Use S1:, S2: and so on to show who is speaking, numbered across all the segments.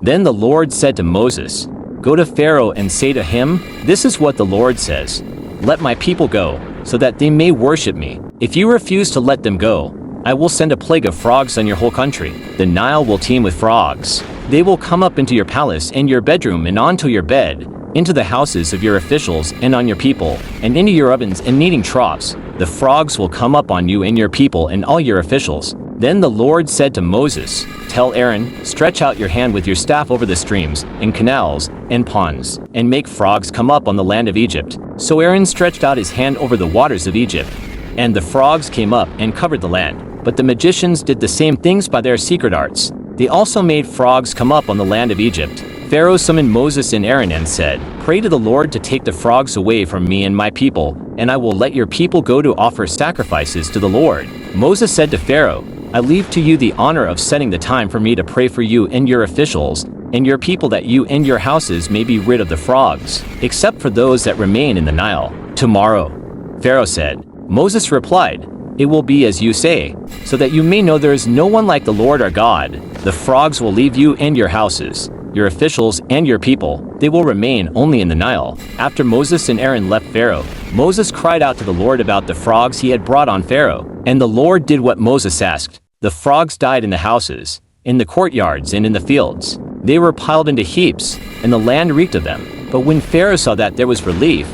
S1: Then the Lord said to Moses, "Go to Pharaoh and say to him, 'This is what the Lord says. Let my people go, so that they may worship me. If you refuse to let them go, I will send a plague of frogs on your whole country. The Nile will teem with frogs. They will come up into your palace and your bedroom and onto your bed, into the houses of your officials and on your people, and into your ovens and kneading troughs. The frogs will come up on you and your people and all your officials." Then the Lord said to Moses, "Tell Aaron, stretch out your hand with your staff over the streams, and canals, and ponds, and make frogs come up on the land of Egypt." So Aaron stretched out his hand over the waters of Egypt, and the frogs came up and covered the land. But the magicians did the same things by their secret arts. They also made frogs come up on the land of Egypt. Pharaoh summoned Moses and Aaron and said, "Pray to the Lord to take the frogs away from me and my people, and I will let your people go to offer sacrifices to the Lord." Moses said to Pharaoh, "I leave to you the honor of setting the time for me to pray for you and your officials and your people, that you and your houses may be rid of the frogs, except for those that remain in the Nile. Tomorrow." Pharaoh said. Moses replied, "It will be as you say, so that you may know there is no one like the Lord our God. The frogs will leave you and your houses, your officials and your people. They will remain only in the Nile." After Moses and Aaron left Pharaoh, Moses cried out to the Lord about the frogs he had brought on Pharaoh, and the Lord did what Moses asked. The frogs died in the houses, in the courtyards, and in the fields. They were piled into heaps, and the land reeked of them. But when Pharaoh saw that there was relief,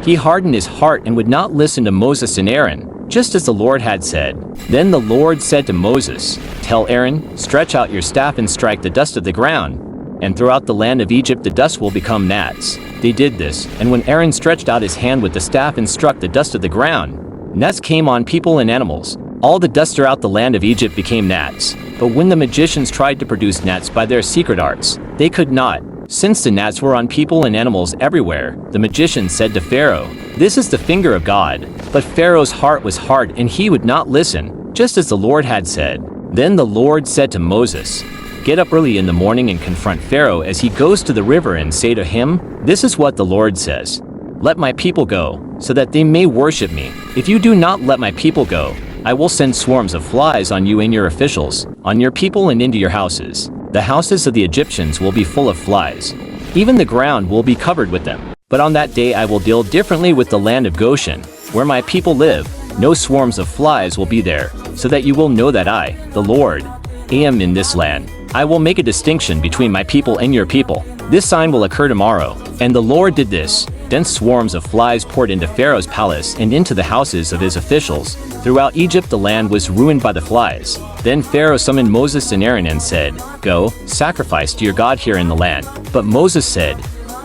S1: he hardened his heart and would not listen to Moses and Aaron, just as the Lord had said. Then the Lord said to Moses, "Tell Aaron, stretch out your staff and strike the dust of the ground, and throughout the land of Egypt the dust will become gnats." They did this, and when Aaron stretched out his hand with the staff and struck the dust of the ground, gnats came on people and animals. All the dust throughout the land of Egypt became gnats. But when the magicians tried to produce gnats by their secret arts, they could not. Since the gnats were on people and animals everywhere, the magicians said to Pharaoh, "This is the finger of God." But Pharaoh's heart was hard and he would not listen, just as the Lord had said. Then the Lord said to Moses, "Get up early in the morning and confront Pharaoh as he goes to the river, and say to him, 'This is what the Lord says. Let my people go, so that they may worship me. If you do not let my people go, I will send swarms of flies on you and your officials, on your people and into your houses. The houses of the Egyptians will be full of flies. Even the ground will be covered with them. But on that day I will deal differently with the land of Goshen, where my people live. No swarms of flies will be there, so that you will know that I, the Lord, am in this land. I will make a distinction between my people and your people. This sign will occur tomorrow." And the Lord did this. Then swarms of flies poured into Pharaoh's palace and into the houses of his officials. Throughout Egypt the land was ruined by the flies. Then Pharaoh summoned Moses and Aaron and said, "Go, sacrifice to your God here in the land." But Moses said,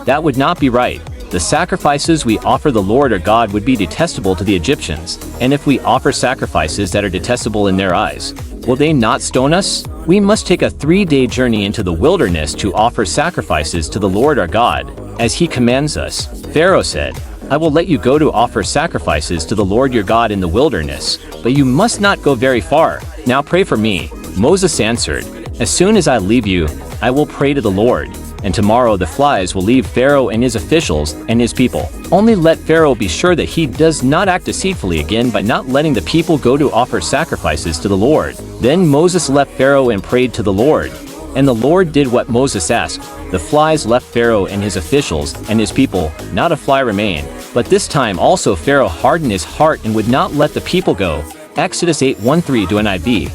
S1: "That would not be right. The sacrifices we offer the Lord our God would be detestable to the Egyptians. And if we offer sacrifices that are detestable in their eyes, will they not stone us? We must take a 3-day journey into the wilderness to offer sacrifices to the Lord our God, as he commands us." Pharaoh said, "I will let you go to offer sacrifices to the Lord your God in the wilderness, but you must not go very far. Now pray for me." Moses answered, "As soon as I leave you, I will pray to the Lord, and tomorrow the flies will leave Pharaoh and his officials and his people. Only let Pharaoh be sure that he does not act deceitfully again by not letting the people go to offer sacrifices to the Lord." Then Moses left Pharaoh and prayed to the Lord. And the Lord did what Moses asked. The flies left Pharaoh and his officials and his people, not a fly remained. But this time also Pharaoh hardened his heart and would not let the people go. Exodus 8:1-3 to NIV.